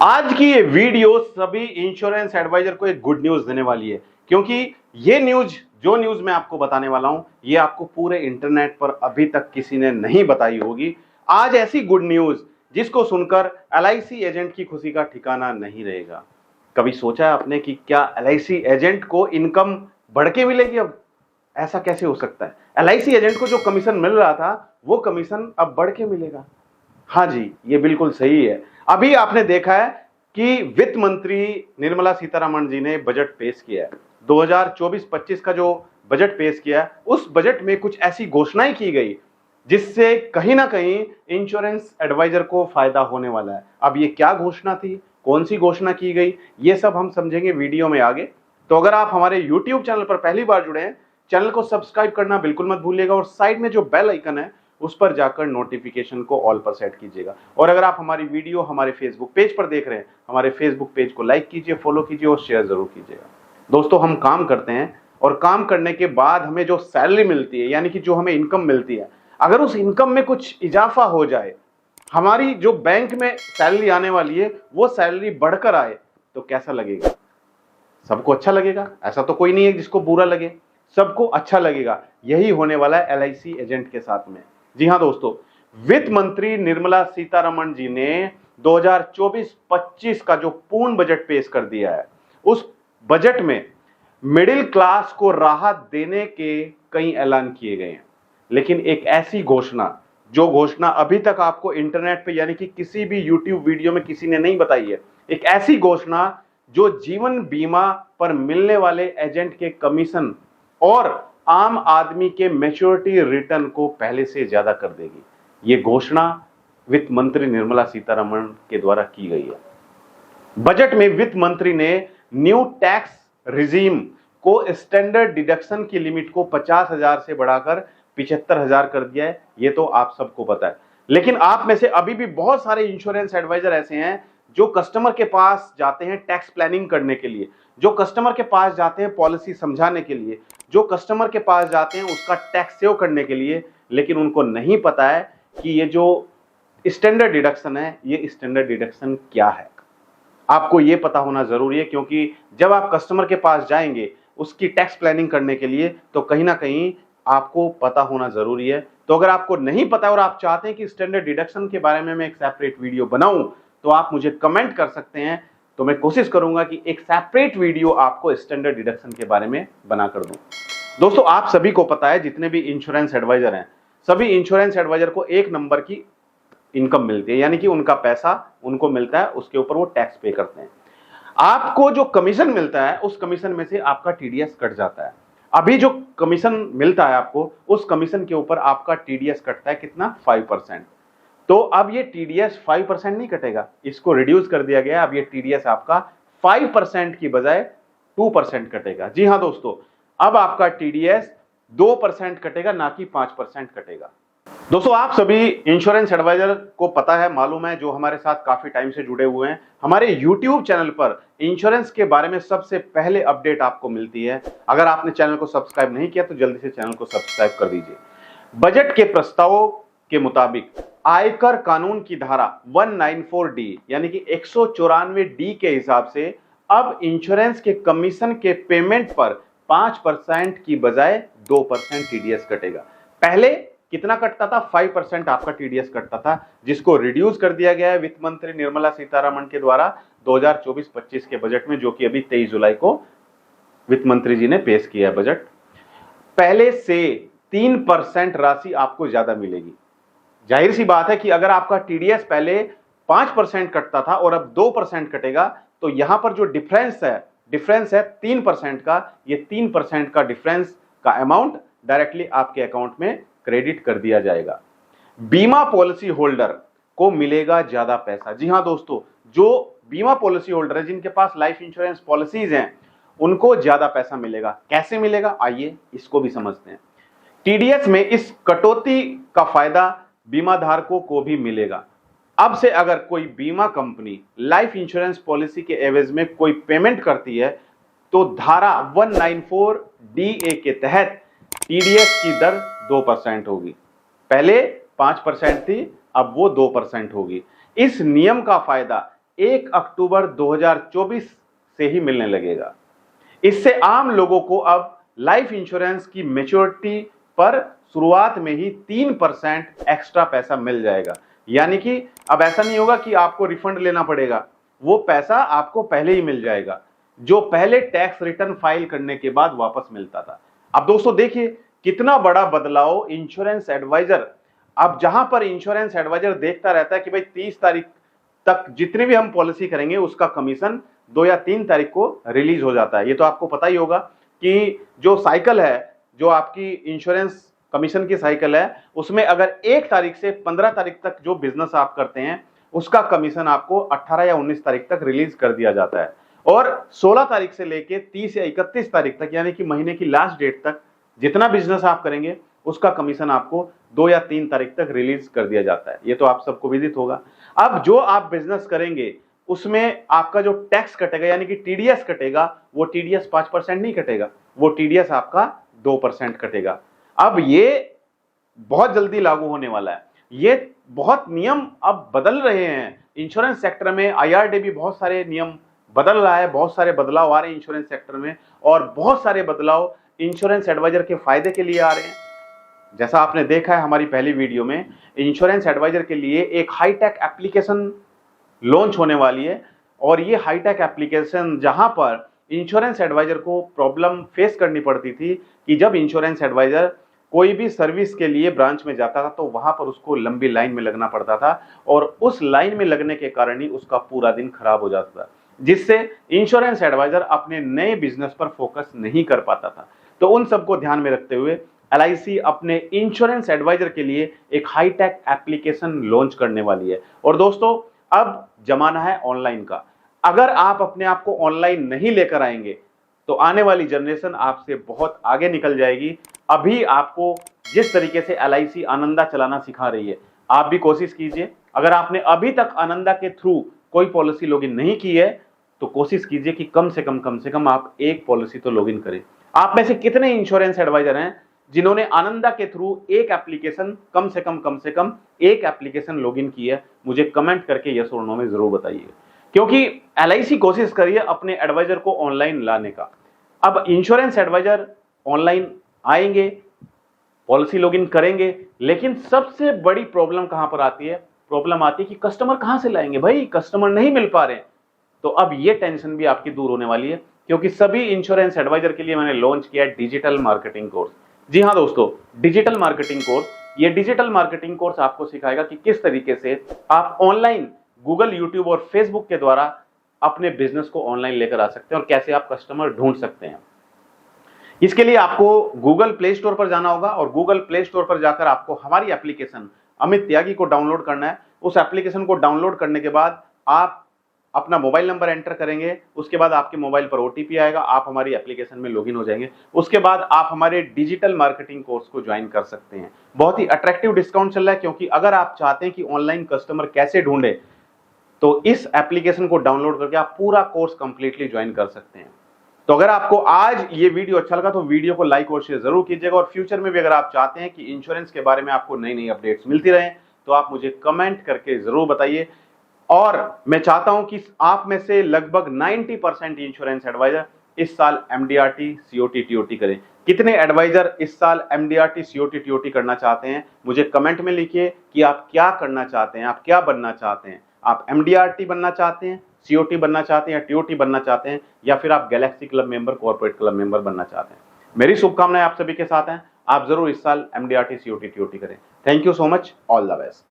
आज की ये वीडियो सभी इंश्योरेंस एडवाइजर को एक गुड न्यूज देने वाली है, क्योंकि ये न्यूज मैं आपको बताने वाला हूं, ये आपको पूरे इंटरनेट पर अभी तक किसी ने नहीं बताई होगी। आज ऐसी गुड न्यूज जिसको सुनकर एलआईसी एजेंट की खुशी का ठिकाना नहीं रहेगा। कभी सोचा है आपने कि क्या एलआईसी एजेंट को इनकम बढ़ के मिलेगी? अब ऐसा कैसे हो सकता है? एलआईसी एजेंट को जो कमीशन मिल रहा था वो कमीशन अब बढ़ के मिलेगा। हाँ जी, ये बिल्कुल सही है। अभी आपने देखा है कि वित्त मंत्री निर्मला सीतारमण जी ने बजट पेश किया है। 2024-25 का जो बजट पेश किया है, उस बजट में कुछ ऐसी घोषणाएं की गई जिससे कहीं ना कहीं इंश्योरेंस एडवाइजर को फायदा होने वाला है। अब ये क्या घोषणा थी, कौन सी घोषणा की गई, ये सब हम समझेंगे वीडियो में आगे। तो अगर आप हमारे YouTube चैनल पर पहली बार जुड़े हैं, चैनल को सब्सक्राइब करना बिल्कुल मत भूलिएगा और साइड में जो बेल आइकन है उस पर जाकर नोटिफिकेशन को ऑल पर सेट कीजिएगा। और अगर आप हमारी वीडियो हमारे फेसबुक पेज पर देख रहे हैं, हमारे फेसबुक पेज को लाइक कीजिए, फॉलो कीजिए और शेयर जरूर कीजिएगा। दोस्तों, हम काम करते हैं और काम करने के बाद हमें जो सैलरी मिलती है, यानी कि जो हमें इनकम मिलती है, अगर उस इनकम में कुछ इजाफा हो जाए, हमारी जो बैंक में सैलरी आने वाली है वो सैलरी बढ़कर आए, तो कैसा लगेगा? सबको अच्छा लगेगा। ऐसा तो कोई नहीं है जिसको बुरा लगे, सबको अच्छा लगेगा। यही होने वाला है एलआईसी एजेंट के साथ में। जी हां दोस्तों, वित्त मंत्री निर्मला सीतारमण जी ने 2024-25 का जो पूर्ण बजट पेश कर दिया है, उस बजट में मिडिल क्लास को राहत देने के कई ऐलान किए गए हैं। लेकिन एक ऐसी घोषणा, जो घोषणा अभी तक आपको इंटरनेट पे यानी कि किसी भी यूट्यूब वीडियो में किसी ने नहीं बताई है, एक ऐसी घोषणा जो जीवन बीमा पर मिलने वाले एजेंट के कमीशन और आम आदमी के मैच्योरिटी रिटर्न को पहले से ज्यादा कर देगी। यह घोषणा वित्त मंत्री निर्मला सीतारमण के द्वारा की गई है। बजट में वित्त मंत्री ने न्यू टैक्स रिजीम को स्टैंडर्ड डिडक्शन की लिमिट को 50,000 से बढ़ाकर 75,000 कर दिया है। यह तो आप सबको पता है। लेकिन आप में से अभी भी बहुत सारे इंश्योरेंस एडवाइजर ऐसे हैं जो कस्टमर के पास जाते हैं टैक्स प्लानिंग करने के लिए, जो कस्टमर के पास जाते हैं पॉलिसी समझाने के लिए, जो कस्टमर के पास जाते हैं उसका टैक्स सेव करने के लिए, लेकिन उनको नहीं पता है कि ये जो स्टैंडर्ड डिडक्शन है, ये स्टैंडर्ड डिडक्शन क्या है। आपको ये पता होना जरूरी है, क्योंकि जब आप कस्टमर के पास जाएंगे उसकी टैक्स प्लानिंग करने के लिए, तो कहीं ना कहीं आपको पता होना जरूरी है। तो अगर आपको नहीं पता और आप चाहते हैं कि स्टैंडर्ड डिडक्शन के बारे में मैं एक सेपरेट वीडियो बनाऊं, तो आप मुझे कमेंट कर सकते हैं। तो मैं कोशिश करूंगा कि एक सेपरेट वीडियो आपको स्टैंडर्ड डिडक्शन के बारे में बना कर दूं। दोस्तों, आप सभी को पता है, जितने भी इंश्योरेंस एडवाइजर हैं, सभी इंश्योरेंस एडवाइजर को एक नंबर की इनकम मिलती है, यानी कि उनका पैसा उनको मिलता है, उसके ऊपर वो टैक्स पे करते हैं। आपको जो कमीशन मिलता है उस कमीशन में से आपका टीडीएस कट जाता है। अभी जो कमीशन मिलता है आपको, उस कमीशन के ऊपर आपका टीडीएस कटता है कितना? 5%। तो अब ये टीडीएस 5% नहीं कटेगा, इसको रिड्यूस कर दिया गया। अब ये टीडीएस आपका 5% की बजाय 2% कटेगा। जी हां दोस्तों, अब आपका टीडीएस 2% कटेगा, ना कि 5% कटेगा। दोस्तों, आप सभी इंश्योरेंस एडवाइजर को पता है, मालूम है, जो हमारे साथ काफी टाइम से जुड़े हुए हैं, हमारे YouTube चैनल पर इंश्योरेंस के बारे में सबसे पहले अपडेट आपको मिलती है। अगर आपने चैनल को सब्सक्राइब नहीं किया तो जल्दी से चैनल को सब्सक्राइब कर दीजिए। बजट के प्रस्तावों के मुताबिक आयकर कानून की धारा 194D यानी कि 194D के हिसाब से अब इंश्योरेंस के कमीशन के पेमेंट पर 5% की बजाय 2% टीडीएस कटेगा। पहले कितना कटता था? 5% आपका टीडीएस कटता था, जिसको रिड्यूस कर दिया गया है वित्त मंत्री निर्मला सीतारमण के द्वारा 2024-25 के बजट में, जो कि अभी 23 जुलाई को वित्त मंत्री जी ने पेश किया है बजट। पहले से 3% राशि आपको ज्यादा मिलेगी। जाहिर सी बात है कि अगर आपका टीडीएस पहले 5% कटता था और अब 2% कटेगा, तो यहां पर जो डिफरेंस है 3% का, ये 3% का डिफरेंस का अमाउंट डायरेक्टली आपके अकाउंट में क्रेडिट कर दिया जाएगा। बीमा पॉलिसी होल्डर को मिलेगा ज्यादा पैसा। जी हां दोस्तों, जो बीमा पॉलिसी होल्डर है, जिनके पास लाइफ इंश्योरेंस पॉलिसीज हैं, उनको ज्यादा पैसा मिलेगा। कैसे मिलेगा, आइए इसको भी समझते हैं। टीडीएस में इस कटौती का फायदा बीमा धारकों को भी मिलेगा। अब से अगर कोई बीमा कंपनी लाइफ इंश्योरेंस पॉलिसी के एवज में कोई पेमेंट करती है, तो धारा 194DA के तहत टीडीएस की दर 2% होगी। पहले 5% थी, अब वो 2% होगी। इस नियम का फायदा 1 अक्टूबर 2024 से ही मिलने लगेगा। इससे आम लोगों को अब लाइफ इंश्योरेंस की मैच्योरिटी पर शुरुआत में ही 3% एक्स्ट्रा पैसा मिल जाएगा। यानी कि अब ऐसा नहीं होगा कि आपको रिफंड लेना पड़ेगा, वो पैसा आपको पहले ही मिल जाएगा, जो पहले टैक्स रिटर्न फाइल करने के बाद वापस मिलता था। अब दोस्तों देखिए कितना बड़ा बदलाव इंश्योरेंस एडवाइजर, अब जहां पर इंश्योरेंस एडवाइजर देखता रहता है कि भाई 30 तारीख तक जितनी भी हम पॉलिसी करेंगे उसका कमीशन 2 या 3 तारीख को रिलीज हो जाता है। ये तो आपको पता ही होगा कि जो साइकिल है, जो आपकी इंश्योरेंस कमीशन की साइकिल है, उसमें अगर 1 तारीख से 15 तारीख तक जो बिजनेस आप करते हैं उसका कमीशन आपको 18 या 19 तारीख तक रिलीज कर दिया जाता है, और 16 तारीख से लेके 30 या 31 तारीख तक यानी कि महीने की लास्ट डेट तक जितना बिजनेस आप करेंगे उसका कमीशन आपको 2 या 3 तारीख तक रिलीज कर दिया जाता है। ये तो आप सबको विदित होगा। अब जो आप बिजनेस करेंगे उसमें आपका जो टैक्स कटेगा यानी कि टीडीएस कटेगा, वो टीडीएस 5% नहीं कटेगा, वो टीडीएस आपका 2% कटेगा। अब ये बहुत जल्दी लागू होने वाला है। ये बहुत नियम अब बदल रहे हैं इंश्योरेंस सेक्टर में। आईआरडे भी बहुत सारे नियम बदल रहा है, बहुत सारे बदलाव आ रहे हैं इंश्योरेंस सेक्टर में, और बहुत सारे बदलाव इंश्योरेंस एडवाइजर के फायदे के लिए आ रहे हैं। जैसा आपने देखा है हमारी पहली वीडियो में, इंश्योरेंस एडवाइजर के लिए एक हाईटेक एप्लीकेशन लॉन्च होने वाली है, और ये हाईटेक एप्लीकेशन जहां पर इंश्योरेंस एडवाइजर को प्रॉब्लम फेस करनी पड़ती थी कि जब इंश्योरेंस एडवाइजर कोई भी सर्विस के लिए ब्रांच में जाता था तो वहां पर उसको लंबी लाइन में लगना पड़ता था, और उस लाइन में लगने के कारण ही उसका पूरा दिन खराब हो जाता था, जिससे इंश्योरेंस एडवाइजर अपने नए बिजनेस पर फोकस नहीं कर पाता था। तो उन सबको ध्यान में रखते हुए एलआईसी अपने इंश्योरेंस एडवाइजर के लिए एक हाईटेक एप्लीकेशन लॉन्च करने वाली है। और दोस्तों अब जमाना है ऑनलाइन का। अगर आप अपने आप को ऑनलाइन नहीं लेकर आएंगे तो आने वाली जनरेशन आपसे बहुत आगे निकल जाएगी। अभी आपको जिस तरीके से एलआईसी आनंदा चलाना सिखा रही है, आप भी कोशिश कीजिए। अगर आपने अभी तक आनंदा के थ्रू कोई पॉलिसी लॉगिन नहीं की है तो कोशिश कीजिए कि कम से कम आप एक पॉलिसी तो लॉगिन करें। आप में से कितने इंश्योरेंस एडवाइजर हैं जिन्होंने आनंदा के थ्रू एक एप्लीकेशन कम से कम एक एप्लीकेशन लॉगिन की है? मुझे कमेंट करके यस और नो में जरूर बताइए, क्योंकि एलआईसी कोशिश करिए अपने एडवाइजर को ऑनलाइन लाने का। अब इंश्योरेंस एडवाइजर ऑनलाइन आएंगे, पॉलिसी लॉगिन करेंगे, लेकिन सबसे बड़ी प्रॉब्लम कहां पर आती है? प्रॉब्लम आती है कि कस्टमर कहां से लाएंगे, भाई कस्टमर नहीं मिल पा रहे हैं। तो अब ये टेंशन भी आपकी दूर होने वाली है, क्योंकि सभी इंश्योरेंस एडवाइजर के लिए मैंने लॉन्च किया है डिजिटल मार्केटिंग कोर्स। जी हां दोस्तों, डिजिटल मार्केटिंग कोर्स। ये डिजिटल मार्केटिंग कोर्स आपको सिखाएगा कि किस तरीके से आप ऑनलाइन गूगल, यूट्यूब और फेसबुक के द्वारा अपने बिजनेस को ऑनलाइन लेकर आ सकते हैं और कैसे आप कस्टमर ढूंढ सकते हैं। इसके लिए आपको गूगल प्ले स्टोर पर जाना होगा, और गूगल प्ले स्टोर पर जाकर आपको हमारी एप्लीकेशन अमित त्यागी को डाउनलोड करना है। उस एप्लीकेशन को डाउनलोड करने के बाद आप अपना मोबाइल नंबर एंटर करेंगे, उसके बाद आपके मोबाइल पर ओटीपी आएगा, आप हमारी एप्लीकेशन में लॉगिन हो जाएंगे। उसके बाद आप हमारे डिजिटल मार्केटिंग कोर्स को ज्वाइन कर सकते हैं। बहुत ही अट्रैक्टिव डिस्काउंट चल रहा है, क्योंकि अगर आप चाहते हैं कि ऑनलाइन कस्टमर कैसे ढूंढे तो इस एप्लीकेशन को डाउनलोड करके आप पूरा कोर्स कंप्लीटली ज्वाइन कर सकते हैं। तो अगर आपको आज ये वीडियो अच्छा लगा तो वीडियो को लाइक और शेयर जरूर कीजिएगा, और फ्यूचर में भी अगर आप चाहते हैं कि इंश्योरेंस के बारे में आपको नई नई अपडेट्स मिलती रहें तो आप मुझे कमेंट करके जरूर बताइए। और मैं चाहता हूं कि आप में से लगभग 90% इंश्योरेंस एडवाइजर इस साल एमडीआरटी सीओटी टीओटी करें। कितने एडवाइजर इस साल एमडीआरटी सीओटी टीओटी करना चाहते हैं? मुझे कमेंट में लिखिए कि आप क्या करना चाहते हैं, आप क्या बनना चाहते हैं। आप एमडीआरटी बनना चाहते हैं, सीओटी बनना चाहते हैं, या टीओटी बनना चाहते हैं, या फिर आप Galaxy club member, corporate club member बनना चाहते हैं? मेरी शुभकामनाएं आप सभी के साथ हैं। आप जरूर इस साल एमडीआरटी सीओटी टीओटी करें। Thank you so much, all the best.